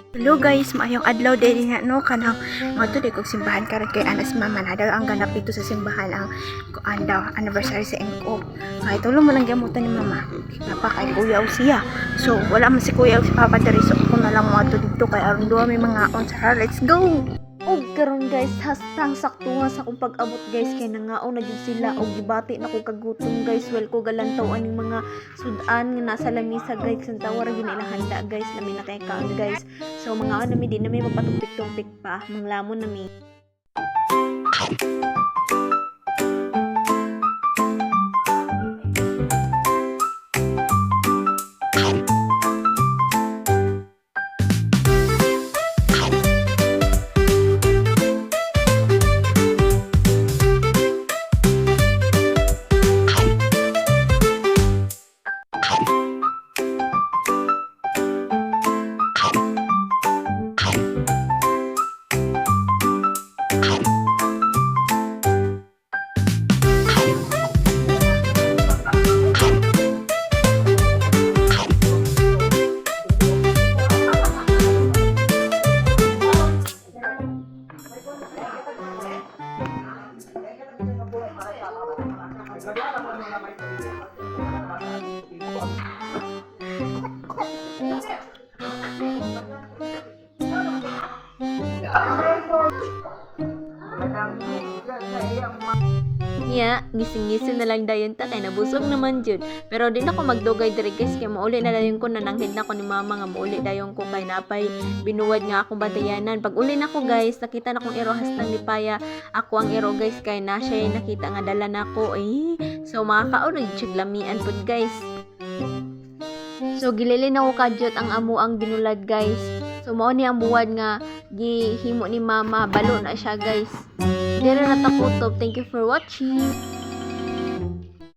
Hello guys, maayong adlaw din nga no kanang madto di kog simbahan karon kay anas mama na daw ang ganap dito sa simbahan ang kuan daw anniversary sa MO. Kay tulo mo lang gamutan ni mama. Papa kay kuya siya. So wala man si kuya si papa diri so ako na lang madto dito kay aron duha may mga on sa let's go. Og karon guys, hastang sakto nga sa akong pag-abot guys kay nangaon na jud sila og gibati na ko kagutom guys. Well ko galantaw aning mga sudan nga nasa lamisa guys sa tawar gyud nila handa guys lami na kay kaon guys. So mga nami di na may magpatumpik-tumpik pa, manglamon nami. Gising-gising na lang dayon ta kay nabusog naman jud. Pero di na ko magdugay diri guys kay mauli na dayon ko nananghid na ko ni mama nga mauli dayon ko kay napay binuwad nga akong bantayanan. Pag uli na ko guys, nakita na kong ero hastang ni Paya. Ako ang ero guys kay na siya nakita nga dala na ko. So makakaon jud lamian pud guys. So gililin ako kadyot ang amo ang binulad guys. So mao ni ang buwad nga gihimo ni mama, balo na siya guys. Dira na ta kutob. Thank you for watching.